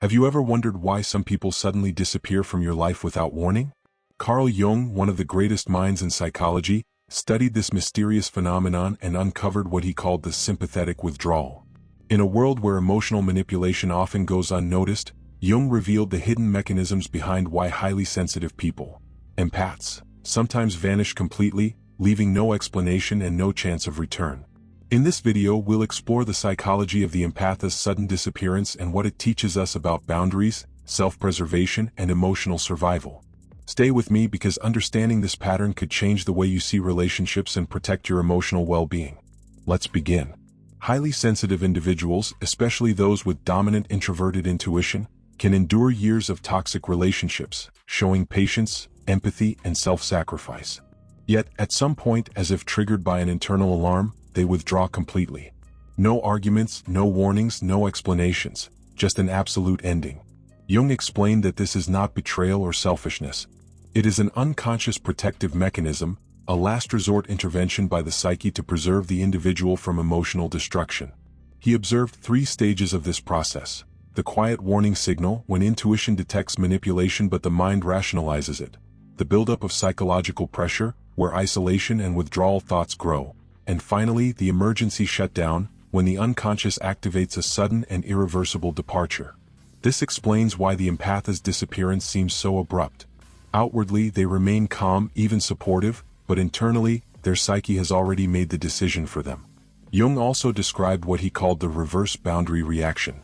Have you ever wondered why some people suddenly disappear from your life without warning? Carl Jung, one of the greatest minds in psychology, studied this mysterious phenomenon and uncovered what he called the sympathetic withdrawal. In a world where emotional manipulation often goes unnoticed, Jung revealed the hidden mechanisms behind why highly sensitive people, empaths, sometimes vanish completely, leaving no explanation and no chance of return. In this video, we'll explore the psychology of the empath's sudden disappearance and what it teaches us about boundaries, self-preservation, and emotional survival. Stay with me because understanding this pattern could change the way you see relationships and protect your emotional well-being. Let's begin. Highly sensitive individuals, especially those with dominant introverted intuition, can endure years of toxic relationships, showing patience, empathy, and self-sacrifice. Yet, at some point, as if triggered by an internal alarm, they withdraw completely. No arguments, no warnings, no explanations, just an absolute ending. Jung explained that this is not betrayal or selfishness. It is an unconscious protective mechanism, a last resort intervention by the psyche to preserve the individual from emotional destruction. He observed 3 stages of this process: the quiet warning signal, when intuition detects manipulation but the mind rationalizes it; the buildup of psychological pressure, where isolation and withdrawal thoughts grow; and finally, the emergency shutdown, when the unconscious activates a sudden and irreversible departure. This explains why the empath's disappearance seems so abrupt. Outwardly, they remain calm, even supportive, but internally, their psyche has already made the decision for them. Jung also described what he called the reverse boundary reaction.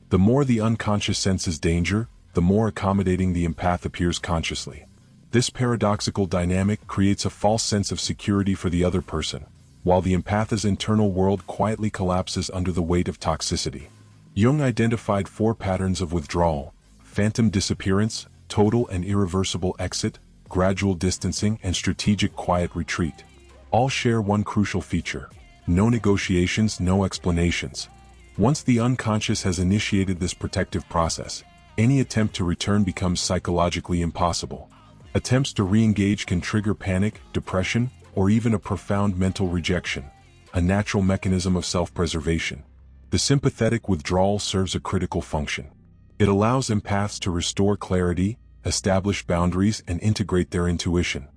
The more the unconscious senses danger, the more accommodating the empath appears consciously. This paradoxical dynamic creates a false sense of security for the other person, while the empath's internal world quietly collapses under the weight of toxicity. Jung identified 4 patterns of withdrawal: phantom disappearance, total and irreversible exit, gradual distancing, and strategic quiet retreat. All share one crucial feature: no negotiations, no explanations. Once the unconscious has initiated this protective process, any attempt to return becomes psychologically impossible. Attempts to re-engage can trigger panic, depression, or even a profound mental rejection, a natural mechanism of self-preservation. The sympathetic withdrawal serves a critical function. It allows empaths to restore clarity, establish boundaries, and integrate their intuition.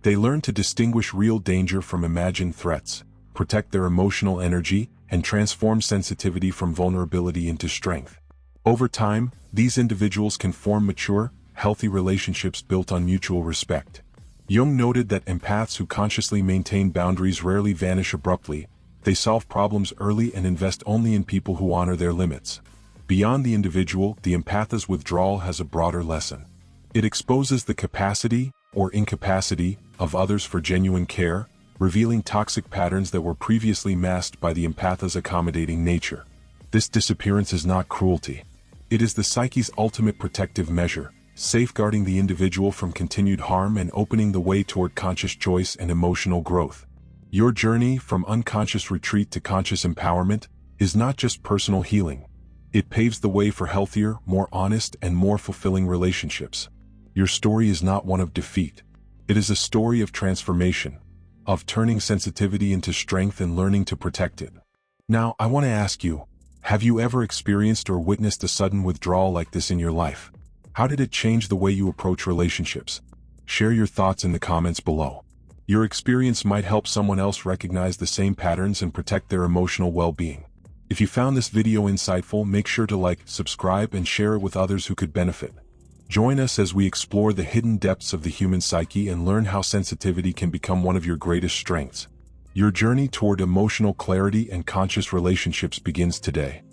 They learn to distinguish real danger from imagined threats, protect their emotional energy, and transform sensitivity from vulnerability into strength. Over time, these individuals can form mature, healthy relationships built on mutual respect. Jung noted that empaths who consciously maintain boundaries rarely vanish abruptly. They solve problems early and invest only in people who honor their limits. Beyond the individual, the empath's withdrawal has a broader lesson. It exposes the capacity, or incapacity, of others for genuine care, revealing toxic patterns that were previously masked by the empath's accommodating nature. This disappearance is not cruelty. It is the psyche's ultimate protective measure, safeguarding the individual from continued harm and opening the way toward conscious choice and emotional growth. Your journey from unconscious retreat to conscious empowerment is not just personal healing. It paves the way for healthier, more honest, and more fulfilling relationships. Your story is not one of defeat. It is a story of transformation, of turning sensitivity into strength and learning to protect it. Now, I want to ask you, have you ever experienced or witnessed a sudden withdrawal like this in your life? How did it change the way you approach relationships? Share your thoughts in the comments below. Your experience might help someone else recognize the same patterns and protect their emotional well-being. If you found this video insightful, make sure to like, subscribe, and share it with others who could benefit. Join us as we explore the hidden depths of the human psyche and learn how sensitivity can become one of your greatest strengths. Your journey toward emotional clarity and conscious relationships begins today.